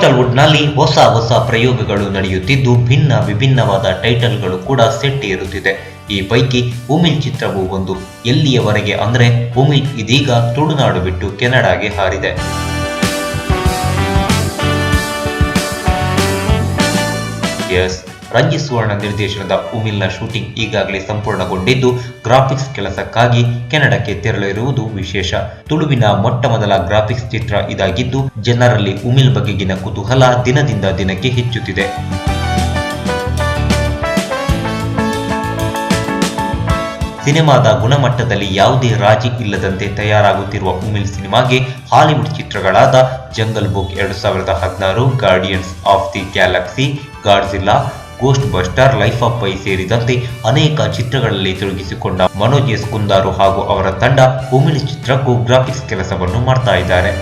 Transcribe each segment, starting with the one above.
ಕೋಸ್ಟಲ್ವುಡ್ನಲ್ಲಿ ಹೊಸ ಪ್ರಯೋಗಗಳು ನಡೆಯುತ್ತಿದ್ದು ವಿಭಿನ್ನವಾದ ಟೈಟಲ್ಗಳು ಕೂಡ ಸೆಟ್ ಏರುತ್ತಿದೆ. ಈ ಪೈಕಿ ಉಮಿಲ್ ಚಿತ್ರವು ಒಂದು. ಎಲ್ಲಿಯವರೆಗೆ ಅಂದ್ರೆ ಉಮಿಲ್ ಇದೀಗ ತುಳುನಾಡು ಬಿಟ್ಟು ಕೆನಡಾಗೆ ಹಾರಿದೆ. ಎಸ್, ರಂಜಿತ್ ಸುವರ್ಣ ನಿರ್ದೇಶನದ ಉಮಿಲ್ನ ಶೂಟಿಂಗ್ ಈಗಾಗಲೇ ಸಂಪೂರ್ಣಗೊಂಡಿದ್ದು ಗ್ರಾಫಿಕ್ಸ್ ಕೆಲಸಕ್ಕಾಗಿ ಕೆನಡಾಕ್ಕೆ ತೆರಳಿರುವುದು ವಿಶೇಷ. ತುಳುವಿನ ಮೊಟ್ಟಮೊದಲ ಗ್ರಾಫಿಕ್ಸ್ ಚಿತ್ರ ಇದಾಗಿದ್ದು ಜನರಲ್ಲಿ ಉಮಿಲ್ ಬಗೆಗಿನ ಕುತೂಹಲ ದಿನದಿಂದ ದಿನಕ್ಕೆ ಹೆಚ್ಚುತ್ತಿದೆ. ಸಿನಿಮಾದ ಗುಣಮಟ್ಟದಲ್ಲಿ ಯಾವುದೇ ರಾಜಿ ಇಲ್ಲದಂತೆ ತಯಾರಾಗುತ್ತಿರುವ ಉಮಿಲ್ ಸಿನಿಮಾಗೆ ಹಾಲಿವುಡ್ ಚಿತ್ರಗಳಾದ Jungle Book 2016, Guardians of the Galaxy, Godzilla, Ghost Buster, Life of Pi ಸೇರಿದಂತೆ ಅನೇಕ ಚಿತ್ರಗಳಲ್ಲಿ ತೊಡಗಿಸಿಕೊಂಡ ಮನೋಜ್ ಎಸ್ ಕುಂದಾರು ಹಾಗೂ ಅವರ ತಂಡ ಉಮಿಲ್ ಚಿತ್ರಕ್ಕೂ ಗ್ರಾಫಿಕ್ಸ್ ಕೆಲಸವನ್ನು ಮಾಡ್ತಾ ಇದ್ದಾರೆ.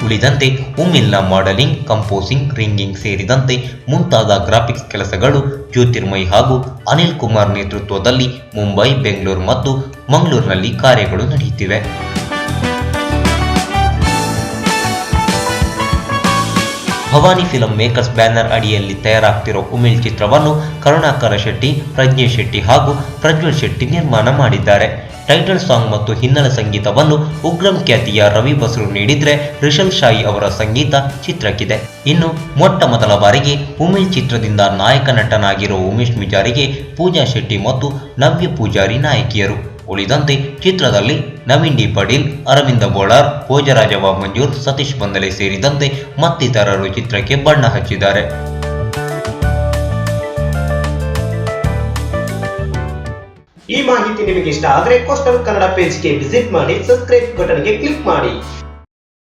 ಉಳಿದಂತೆ ಉಮಿಲ್ನ ಮಾಡೆಲಿಂಗ್, ಕಂಪೋಸಿಂಗ್, ರಿಂಗಿಂಗ್ ಸೇರಿದಂತೆ ಮುಂತಾದ ಗ್ರಾಫಿಕ್ಸ್ ಕೆಲಸಗಳು ಜ್ಯೋತಿರ್ಮಯ್ ಹಾಗೂ ಅನಿಲ್ ಕುಮಾರ್ ನೇತೃತ್ವದಲ್ಲಿ ಮುಂಬೈ, ಬೆಂಗಳೂರು ಮತ್ತು ಮಂಗಳೂರಿನಲ್ಲಿ ಕಾರ್ಯಗಳು ನಡೆಯುತ್ತಿವೆ. ಭವಾನಿ ಫಿಲ್ಮ್ ಮೇಕರ್ಸ್ ಬ್ಯಾನರ್ ಅಡಿಯಲ್ಲಿ ತಯಾರಾಗ್ತಿರೋ ಉಮಿಲ್ ಚಿತ್ರವನ್ನು ಕರುಣಾಕರ ಶೆಟ್ಟಿ, ಪ್ರಜ್ಞೇಶ್ ಶೆಟ್ಟಿ ಹಾಗೂ ಪ್ರಜ್ವಲ್ ಶೆಟ್ಟಿ ನಿರ್ಮಾಣ ಮಾಡಿದ್ದಾರೆ. ಟೈಟಲ್ ಸಾಂಗ್ ಮತ್ತು ಹಿನ್ನೆಲೆ ಸಂಗೀತವನ್ನು ಉಗ್ರಂ ಖ್ಯಾತಿಯ ರವಿ ಬಸ್ರು ನೀಡಿದ್ರೆ, ರಿಷಲ್ ಶಾಹಿ ಅವರ ಸಂಗೀತ ಚಿತ್ರಕ್ಕಿದೆ. ಇನ್ನು ಮೊಟ್ಟಮೊದಲ ಬಾರಿಗೆ ಉಮಿಲ್ ಚಿತ್ರದಿಂದ ನಾಯಕ ನಟನಾಗಿರೋ ಉಮೇಶ್ ಮಿಜಾರಿಗೆ ಪೂಜಾ ಶೆಟ್ಟಿ ಮತ್ತು ನವ್ಯ ಪೂಜಾರಿ ನಾಯಕಿಯರು. ಉಳಿದಂತೆ ಚಿತ್ರದಲ್ಲಿ ನವೀನ್ ಡಿ ಪಾಟೀಲ್, ಅರವಿಂದ ಬೋಳಾರ್, ಭೋಜರಾಜವ ಮಂಜೂರ್, ಸತೀಶ್ ಬಂದಲೆ ಸೇರಿದಂತೆ ಮತ್ತಿತರರು ಚಿತ್ರಕ್ಕೆ ಬಣ್ಣ ಹಚ್ಚಿದ್ದಾರೆ. ಈ ಮಾಹಿತಿ ನಿಮಗೆ ಇಷ್ಟ ಆದರೆ ಕೋಸ್ಟಲ್ ಕನ್ನಡ ಪೇಜ್ಗೆ ವಿಸಿಟ್ ಮಾಡಿ, ಸಬ್ಸ್ಕ್ರೈಬ್ ಬಟನ್ಗೆ ಕ್ಲಿಕ್ ಮಾಡಿ.